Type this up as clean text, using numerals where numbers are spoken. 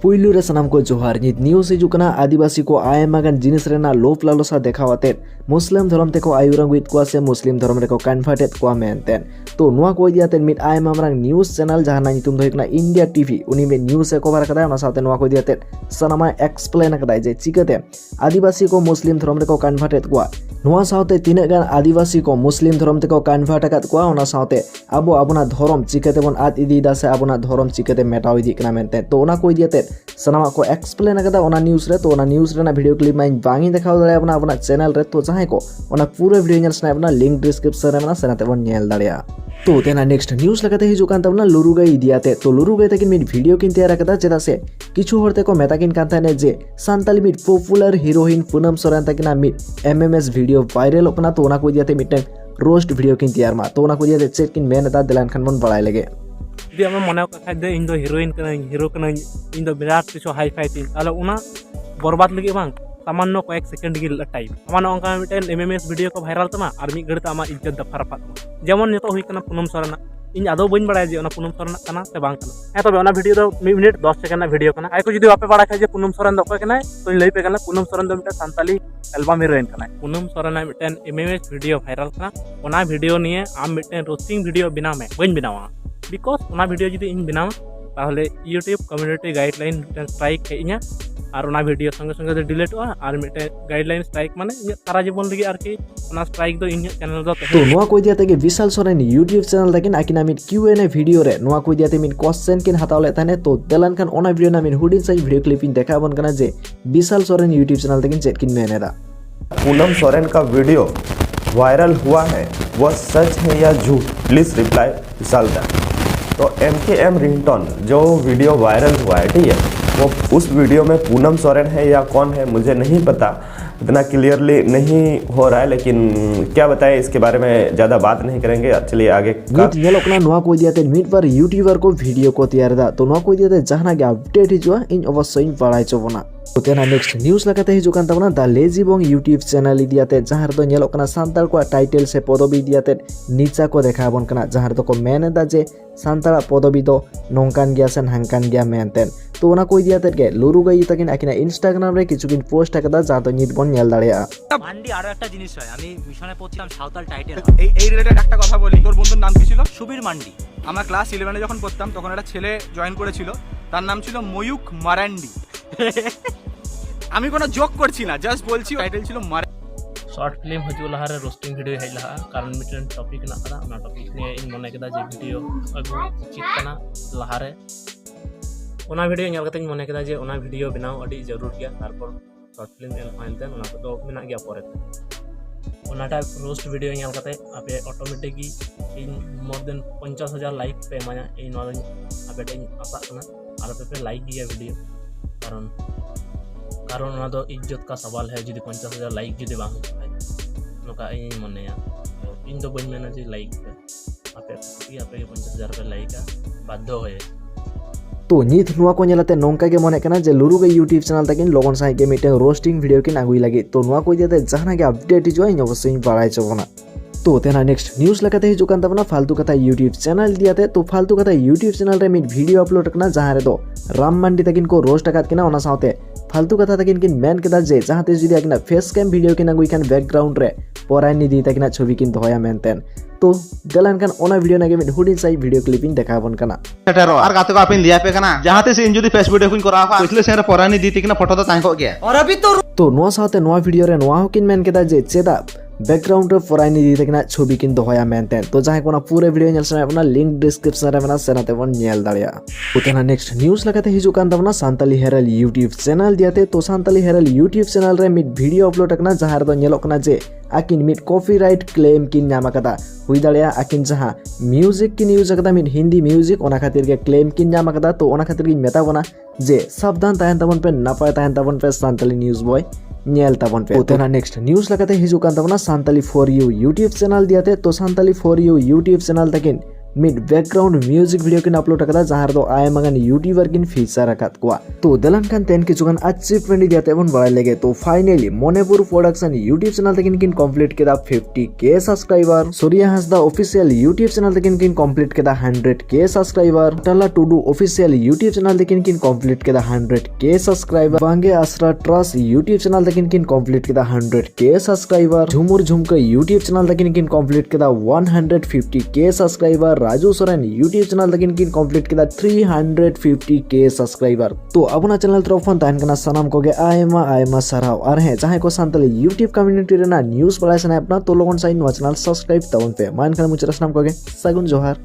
पुइलू रे सनाम को जोहार नित न्यूज हिजुकना आदिवासी को आयमागान जिनिस रेना लोप लालसा देखावाते मुस्लिम धर्म तेको आयुरंगुइत को से मुस्लिम धर्म रेको कन्वर्टेड को मेनतेन तो नुआ को दियाते मिट आयमामरांग न्यूज चैनल जहां नितुम दो हिकना इंडिया टीवी उनी में न्यूज से कवर कदा ओना साथे नुआ को दियाते सनामा एक्सप्लेन कदा जे चिकते आदिवासी को मुस्लिम धर्म रेको कन्वर्टेड को नुआ साथे तिना गान आदिवासी को मुस्लिम धर्म तेको कन्वर्ट अकात को ओना साथे आबो आबोना धर्म चिकते बन आद इदी दा से आबोना धर्म चिकते मेटाव इदी कना मेनते तो ओना को दियाते सनामा को एक्सप्लेन कदा ओना न्यूज रे तो ओना न्यूज रे ना वीडियो क्लिप माइन बांगी देखाव दाड़े अपना अपना चैनल रे तो जहां को ओना पूरा वीडियो नेल सना अपना लिंक डिस्क्रिप्शन रे मना सनाते बन नेल दाड़िया तो तेना नेक्स्ट न्यूज लगाते हिजु कान तबना लुरुगाई दियाते तो लुरुगाई तकिन मिट वीडियो किन तैयार कदा चेदा से किछु होरते को मेताकिन कांताने जे सांताली मिट पॉपुलर हीरोइन पूनम सोरेन तकिना मिट एमएमएस वीडियो वायरल ओकना तो ओना को दियाते मिटन रोस्ट वीडियो किन तैयार मा तो ओना को दियाते चेक किन मेन दा दिलान खान बन बड़ाई लगे दी आम मने खाद दे इन दो हीरोइन कना हीरो कना इन दो विराट किछु हाई फाई तीन ताले उना बर्बाद लगे बांग सामान्य कयेक सेकेंड गिल टाइम आमानो अंका मिटन एमएमएस वीडियो को वायरल तमा आर मी गड़ता आमा इज्जत दफा रफा जेमन नितो हुई कना पूनम सोरेना इन आदो बइन बड़ाय जे ओना पूनम सोरेना कना से बांग कना तबे ओना वीडियो दो 1 मिनट 10 सेकेंड ना वीडियो कना आइको जदी बापे बड़ा खाय जे पूनम सोरेन दो कना तो इन लई पे कना पूनम सोरेन दो मिटन सांताली एल्बम हीरोइन कना पूनम सोरेना मिटन एमएमएस वीडियो वायरल कना ओना वीडियो निये आम मिटन रोस्टिंग वीडियो बिना में बइन बिनावा बिकॉज ओना वीडियो जदी इन बिनावा ताहले यूट्यूब कम्युनिटी गाइडलाइन मिटन स्ट्राइक हेइना और ओना वीडियो संगे संगे डिलीटवा और मिटे गाइडलाइन स्ट्राइक माने सारा जीवन लगी आरकी ओना स्ट्राइक दो इन चैनल दो तो नुआ को दियाते के विशाल सोरेन यूट्यूब चैनल तकिन आकिना मिट क्यूएनए वीडियो रे नुआ को दियाते मिट क्वेश्चन किन हतावले ताने तो देलान खान ओना वीडियो ना मिट हुडिन साइज वीडियो क्लिप इन देखा बन कना जे विशाल सोरेन यूट्यूब चैनल तकिन चेक किन मेनेदा पूनम सोरेन का वीडियो वायरल हुआ है वह सच है या झूठ प्लीज रिप्लाई विशाल दा। तो MKM रिंगटोन जो वीडियो वायरल हुआ है ठीक है वो उस वीडियो में पूनम सोरेन है या कौन है मुझे नहीं पता इतना क्लियरली नहीं हो रहा है लेकिन क्या बताएं इसके बारे में ज़्यादा बात नहीं करेंगे। चलिए आगे मिट नेलोकना नुआ को दियाते मिट पर यूट्यूबर को वीडियो को तैयार दा तो नुआ को दियाते जहाना के अपडेट हिजुआ इन अवश्य बड़ाई चोबना तो तेना नेक्स्ट न्यूज लगाते हिजुकान तबना the lazy Bang YouTube channel दियाते जहां रे तो नेलोकना सांताल को टाइटल से पदवी दियाते नीचा को देखा बन कना जहां रे तो को मेन दा जे सांताल पदवी दो नोंकान गया से हांकान गया मेनतेन तो ओना को दियाते के लुरुगाई तकिन आकिना इंस्टाग्राम रे किछुकिन पोस्ट आकदा जहां तो निट बन नेल दाड़िया মান্ডি আরো একটা জিনিস হয় আমি মিশনে পড়ছিলাম সাঁওতাল টাইটেল এই রিলেটেড একটা কথা বলি তোর বন্ধুর নাম কি ছিল সুবীর মান্ডি আমরা ক্লাস 11 এ যখন পড়তাম তখন একটা ছেলে জয়েন করেছিল তার নাম ছিল ময়ূক মারান্ডি আমি কোনো জোক করছি না জাস্ট বলছি টাইটেল ছিল शॉर्ट फिल्म हजू लहारे रोस्टिंग वीडियो हेज लहा कारण मिटन टॉपिक ना कदा ओना टॉपिक ने इन मने कदा जे वीडियो अगु चित कना लहारे ओना वीडियो नेल कते मने कदा जे ओना वीडियो बनाओ अडी जरूर गया तारपर शॉर्ट फिल्म एल फाइनते ओना को तो मेना गया परे ओनाटा रोस्ट वीडियो नेल कते आपे ऑटोमेटिकली इन मोर देन 50,000 लाइक पे माया इन नोन आपे इन आशा कना आर पे लाइक गया वीडियो कारण ओना दो इज्जत का सवाल है जदी 50,000 लाइक जदी बांग नोका इन मनेया तो इन दो बन मेना जे लाइक आपे 50,000 पे लाइक बाध्य होए तो नित नुआ को नेलाते नोंका के मने कना जे लुरुगाई यूट्यूब चैनल तकिन लोगन साइ के मिटे रोस्टिंग वीडियो किन आगुई लागे तो नुआ को दियाते जहाना के अपडेट हिजुआ इन अवश्य बड़ाई चबना तो तेना नेक्स्ट न्यूज लगाते हिजुकान तबना फालतू कथा यूट्यूब चैनल दियाते तो फालतू कथा यूट्यूब चैनल रे मिट वीडियो अपलोड करना जहां रे दो राम मंडी तकिन को रोस्ट आकात किना ओना साथे फालतू कथा तकिन किन मेन केदा जे जहां ते जदी आकिना फेस कैम वीडियो किन आगुई खान बैकग्राउंड रे परायनी दी तकिना छवि किन दोया मेनतेन तो देलान खान ओना वीडियो नागे मिट हुडिन साइ वीडियो क्लिपिंग देखा बन कना सेटरो आर गाते को आपिन लिया पे कना जहाते से इन जदी फेस वीडियो कुन करा को इसले सेरे परानी दी तकिना फोटो तो तांको गया और अभी तो नुआ साथे नुआ वीडियो रे नुआ किन मेन केदा जे चेदा बैकग्राउंड रे फराइनी दी तकिना छवि किन दोया मेनतेन तो जहां कोना पूरे वीडियो नेल सना अपना लिंक डिस्क्रिप्शन रे मना सेनाते वन नेल दाड़िया उतना नेक्स्ट न्यूज लगाते हिजुकान तबना सांताली हेरल यूट्यूब चैनल दियाते तो सांताली हेरल यूट्यूब चैनल रे मिट वीडियो अपलोड करना जहां रे तो नेलोकना जे आकिन मिट कॉपीराइट क्लेम किन नामा कदा हुई दाड़िया आकिन जहां म्यूजिक किन यूज कदा मिट हिंदी म्यूजिक ओना खातिर के क्लेम किन नामा कदा तो ओना खातिर की मेता बना जे सावधान ताहन तबन पे नपाय ताहन तबन पे सांताली न्यूज बॉय नेल तबन पे उतना नेक्स्ट न्यूज लगाते हिजुकान तबना Santali for you YouTube channel दियाते तो Santali for you YouTube channel तकिन मिड बैकग्राउंड म्यूजिक वीडियो किन अपलोड अकदा जहां रो आयमागान यूट्यूबर किन फीचर अकात कोआ तो दलन खान तेन किचुगान अचीवमेंट दियाते बन बड़ाई लगे तो finally Manipur production YouTube channel तकिन किन कंप्लीट केदा 50k subscriber Surya Hansda official YouTube channel तकिन किन कंप्लीट केदा 100k subscriber Tala Tudu official YouTube channel तकिन किन कंप्लीट केदा 100k सब्सक्राइबर बांगे असरा ट्रस्ट यूट्यूब चैनल तकिन किन कंप्लीट केदा 100k सब्सक्राइबर झुमुर झुमका यूट्यूब चैनल तकिन किन कंप्लीट केदा 150k subscriber Raju Soren YouTube channel तकिन किन कंप्लीट केदा 350k सब्सक्राइबर तो अपना चैनल तरफ तहन कना सनाम कोगे आयमा सराव और है जहां को सांतली यूट्यूब कम्युनिटी रेना न्यूज़ पढ़ाई सना अपना तो लोगन साइन चैनल सब्सक्राइब तवन पे मान खान मुचरस नाम कोगे सगुन जोहार।